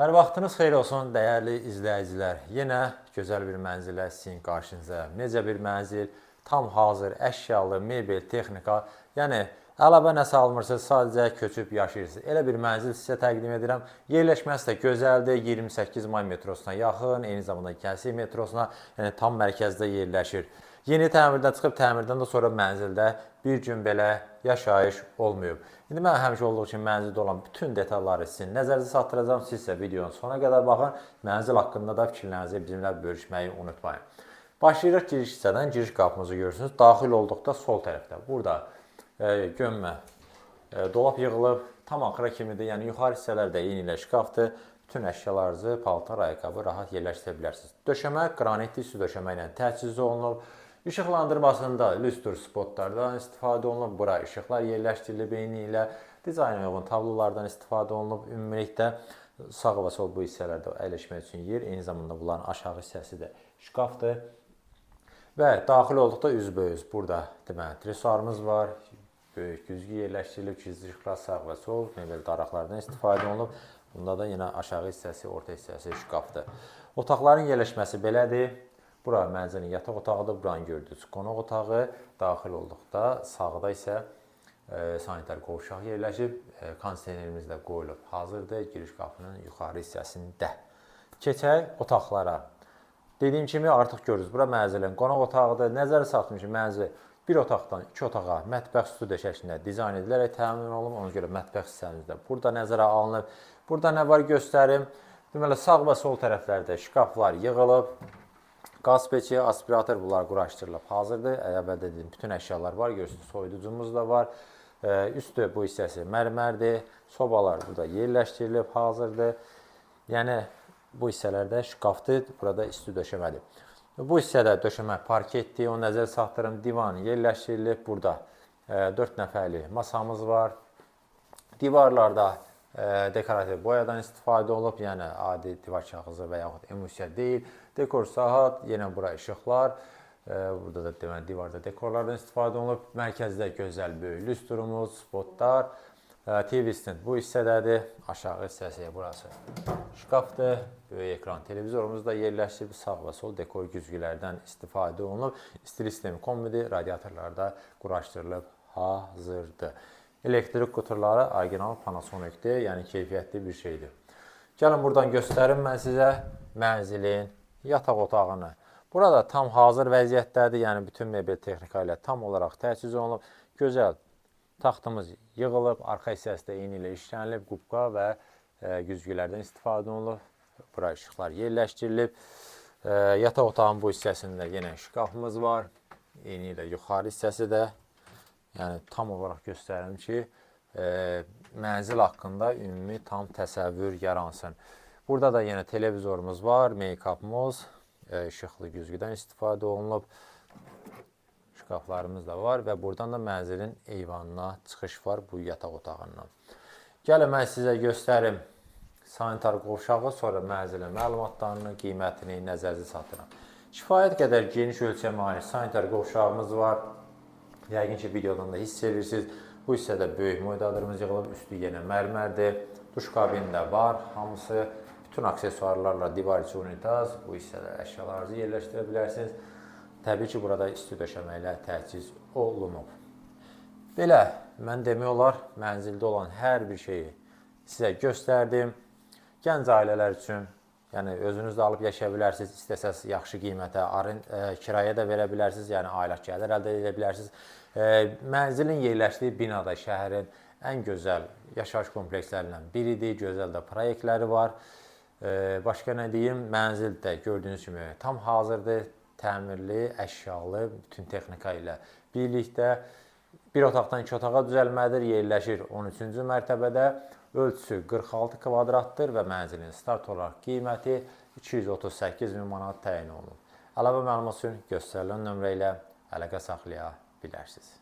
Hər vaxtınız xeyir olsun, dəyərli izləyicilər. Yenə gözəl bir mənzilə sizin qarşınıza. Necə bir mənzil, tam hazır, əşyalı, mebel, texnika. Yəni, əlavə nəsə almırsınız, sadəcə köçüb yaşayırsınız. Elə bir mənzil sizə təqdim edirəm. Yerləşməsi də gözəldir, 28 may metrosuna yaxın, eyni zamanda Gənclik metrosuna, yəni tam mərkəzdə yerləşir. Yeni təmirdən çıxıb, təmirdən də sonra mənzildə bir gün belə yaşayış olmayıb. İndi mən həmişə olduğu kimi mənzildə olan bütün detalları sizin nəzərinizə çatdıracağam. Siz isə videonun sona qədər baxın. Mənzil haqqında da fikirlərinizi bizimlə bölüşməyi unutmayın. Başlayırıq giriş hissədən. Giriş qapımızı görürsünüz. Daxil olduqda sol tərəfdə. Burada gömmə dolab yığılıb. Tam axıra kimidir. Yəni yuxarı hissələrdə eyni ilə şkafdır. Bütün əşyalarınızı, paltar, ayaqqabı rahat yerləşdirə bilərsiniz. Döşəmə qranitli su döşəmə ilə təchiz olunub. İşıqlandırmasında lüstr spotlardan istifadə olunub. Bura işıqlar yerləşdirilib eyni ilə. Dizayna uyğun tablolardan istifadə olunub. Ümumilikdə sağ və sol bu hissələrdə əyləşmək üçün yer. Eyni zamanda bunların aşağı hissəsi də şkafdır. Və daxil olduqda üzbəüz burada deməli tresuarımız var. Böyük güzgü yerləşdirilib. Gizli sağ və sol mebel daraqlardan istifadə olunub. Bunda da yenə aşağı hissəsi, orta hissəsi şkafdır. Otaqların yerləşməsi belədir. Bura mənzilin yataq otağıdır. Buranı gördüyünüz qonaq otağı. Daxil olduqda sağda isə sanitar qovşaq yerləşib. Kondisionerimiz də qoyulub hazırdır. Giriş qapının yuxarı hissəsində. Keçək otaqlara. Dediyim kimi artıq görürüz. Bura mənzilin qonaq otağıdır. Nəzərə çarpmışım mənzil bir otaqdan iki otağa mətbəx stüdiyo şəklində dizayn edilərək təmin olunub. Ona görə mətbəx hissəmiz də burada nəzərə alınıb. Burada nə var göstərim. Deməli sağ və sol tərəflərdə şkaflar yığılıb. Qaz peçi, aspirator bunlar quraşdırılıb hazırdır. Əvvəldə dediyim bütün əşyalar var. Görürsünüz, soyuducumuz da var. Üstü bu hissəsi mərmərdir. Sobalar burada yerləşdirilib hazırdır. Yəni bu hissələrdə şkafdır. Burada isti döşəmədir. Bu hissədə döşəmə parketdir. Onu nəzərə çatdırım. Divan yerləşdirilib. Burada 4 nəfərli masamız var. Divarlarda dekorativ boyadan istifadə olub, yəni adi divar kağızı və yaxud emulsiya deyil. Dekor saat, yenə bura işıqlar, burada da deməli divarda dekorlardan istifadə olunub. Mərkəzdə gözəl böyük lüstrumuz, spotlar, TV stand bu hissədədir. Aşağı hissəsi burası şkafdır. Böyük ekran televizorumuz da yerləşib, sağ və sol dekor güzgülərdən istifadə olunub. İstili sistemi kombidir, radiatorlarda quraşdırılıb hazırdır. Elektrik qutuları orijinal Panasonic'dir, yəni keyfiyyətli bir şeydir. Gəlin buradan göstərim mən sizə mənzilin yataq otağını. Burada tam hazır vəziyyətdədir, yəni bütün mebel texnika ilə tam olaraq təchiz olunub. Gözəl taxtımız yığılıb, arxa hissəsi də eyni ilə işlənilib, qubqa və güzgülərdən istifadə olunub. Bura işıqlar yerləşdirilib. Yataq otağın bu hissəsində yenə şkafımız var, eyni ilə yuxarı hissəsi də. Yəni tam olaraq göstərim ki, mənzil haqqında ümumi tam təsəvvür yaransın. Burada da yenə televizorumuz var, make-upımız, işıqlı güzgüdən istifadə olunub. Şkaflarımız da var və buradan da mənzilin eyvanına çıxış var bu yataq otağından. Gəlin mən sizə göstərim sanitar qovşağı, sonra mənzilin məlumatlarını, qiymətini nəzərinizə çatdırım. Kifayət qədər geniş ölçəyə malik sanitar qovşağımız var. Yəqin ki, videodan da hiss edirsiniz. Bu hissədə böyük moydadırımız yığılıb, üstü yenə mərmərdir. Duş kabini də var, hamısı bütün aksesuarlarla divar içi unitaz. Bu hissədə əşyalarınızı yerləşdirə bilərsiniz. Təbii ki, burada isti döşəmə ilə təchiz olunub. Belə, mən demək olar, mənzildə olan hər bir şeyi sizə göstərdim. Gənc ailələr üçün, yəni özünüz də alıb yaşaya bilərsiniz, istəsəz yaxşı qiymətə, kirayə də verə bilərsiniz, yəni aylıq gəlir əldə edə bilərsiniz. Mənzilin yerləşdiyi binada şəhərin ən gözəl yaşayış komplekslərindən biridir, gözəl də proyektləri var. Başqa nə deyim, mənzil də gördüyünüz kimi tam hazırdır, təmirli, əşyalı, bütün texnika ilə birlikdə. Bir otaqdan iki otağa düzəlmədir, yerləşir 13-cü mərtəbədə. Ölçüsü 46 kvadratdır və mənzilin start olaraq qiyməti 238 min manat təyin olunub. Əlavə məlumat üçün göstərilən nömrə ilə əlaqə saxlaya bilərsiniz.